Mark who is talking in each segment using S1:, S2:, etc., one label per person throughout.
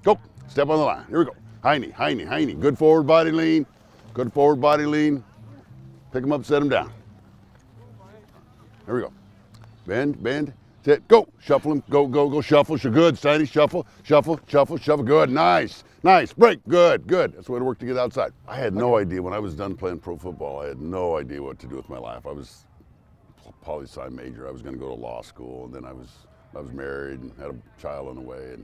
S1: Go. Step on the line. Here we go. High knee, high knee, high knee. Good forward body lean. Good forward body lean. Pick them up, set them down. Here we go. Bend, bend, sit, go. Shuffle them, go, go, go. Shuffle, good, steady, shuffle, shuffle, shuffle, shuffle. Good, nice, nice. Break, good, good. That's the way to work to get outside. I had no idea when I was done playing pro football. I had no idea what to do with my life. I was poli-sci major. I was going to go to law school, and then I was married and had a child on the way, and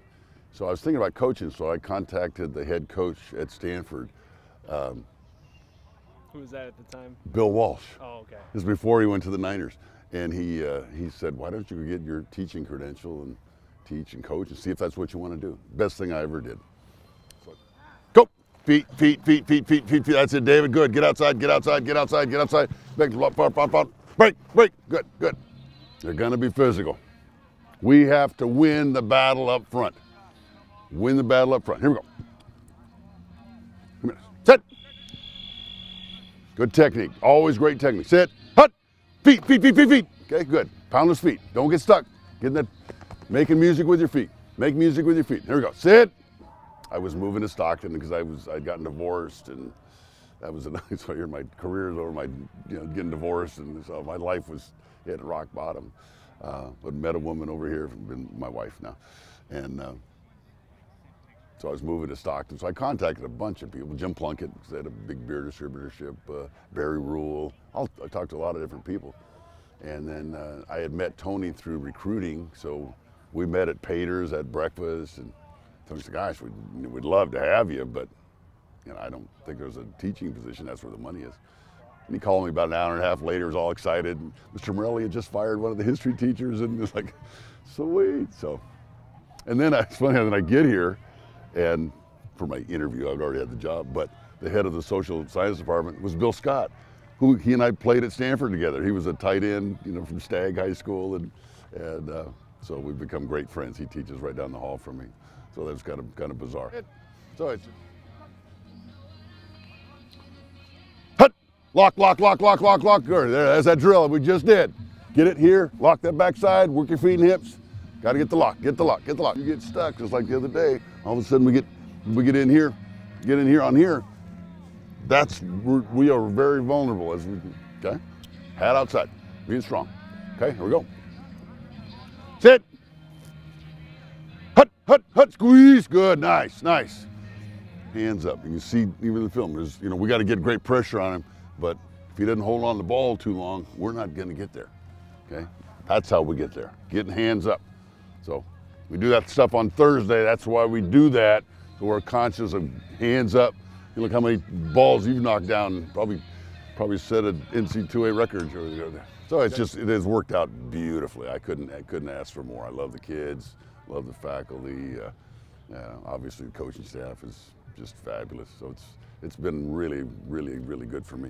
S1: so I was thinking about coaching. So I contacted the head coach at Stanford.
S2: Who was that at the time?
S1: Bill Walsh.
S2: Oh, okay.
S1: This is before he went to the Niners, and he said, "Why don't you get your teaching credential and teach and coach and see if that's what you want to do?" Best thing I ever did. So, go. Feet, feet, feet, feet, feet, feet, feet. That's it, David. Good. Get outside. Get outside. Get outside. Get outside. Break. Break. Break. Good. Good. They're gonna be physical. We have to win the battle up front. Win the battle up front. Here we go. Sit. Good technique. Always great technique. Sit. Hut. Feet, feet, feet, feet, feet. Okay, good. Pound those feet. Don't get stuck. Get in that, making music with your feet. Make music with your feet. Here we go. Sit. I was moving to Stockton because I'd gotten divorced, and that was a nice way. My career is over. My getting divorced, and so my life was hit rock bottom. But met a woman over here, been my wife now, and so I was moving to Stockton. So I contacted a bunch of people. Jim Plunkett, because they had a big beer distributorship. Barry Rule. I talked to a lot of different people, and then I had met Tony through recruiting. So we met at Pater's at breakfast, and Tony said, "Gosh, we'd love to have you, but I don't think there's a teaching position. That's where the money is." And he called me about an hour and a half later, was all excited. Mr. Morelli had just fired one of the history teachers, and it was like, sweet. So, and then it's funny how then I get here, and for my interview, I'd already had the job, but the head of the social science department was Bill Scott, who he and I played at Stanford together. He was a tight end, from Stagg High School, and so we've become great friends. He teaches right down the hall from me, so that's kind of bizarre. So it's lock, lock, lock, lock, lock, lock. There's that drill we just did. Get it here, lock that backside, work your feet and hips. Got to get the lock, get the lock, get the lock. You get stuck, just like the other day. All of a sudden we get in here, on here. We are very vulnerable as we, okay? Hat outside, being strong. Okay, here we go. Sit. Hut, hut, hut, squeeze. Good, nice, nice. Hands up. You can see even in the film, there's, we got to get great pressure on him. But if he doesn't hold on the ball too long, we're not going to get there, okay? That's how we get there, getting hands up. So we do that stuff on Thursday. That's why we do that, so we're conscious of hands up. You look how many balls you've knocked down, probably set an NC2A record. So it has worked out beautifully. I couldn't ask for more. I love the kids, love the faculty. Obviously the coaching staff is just fabulous. So it's been really, really, really good for me.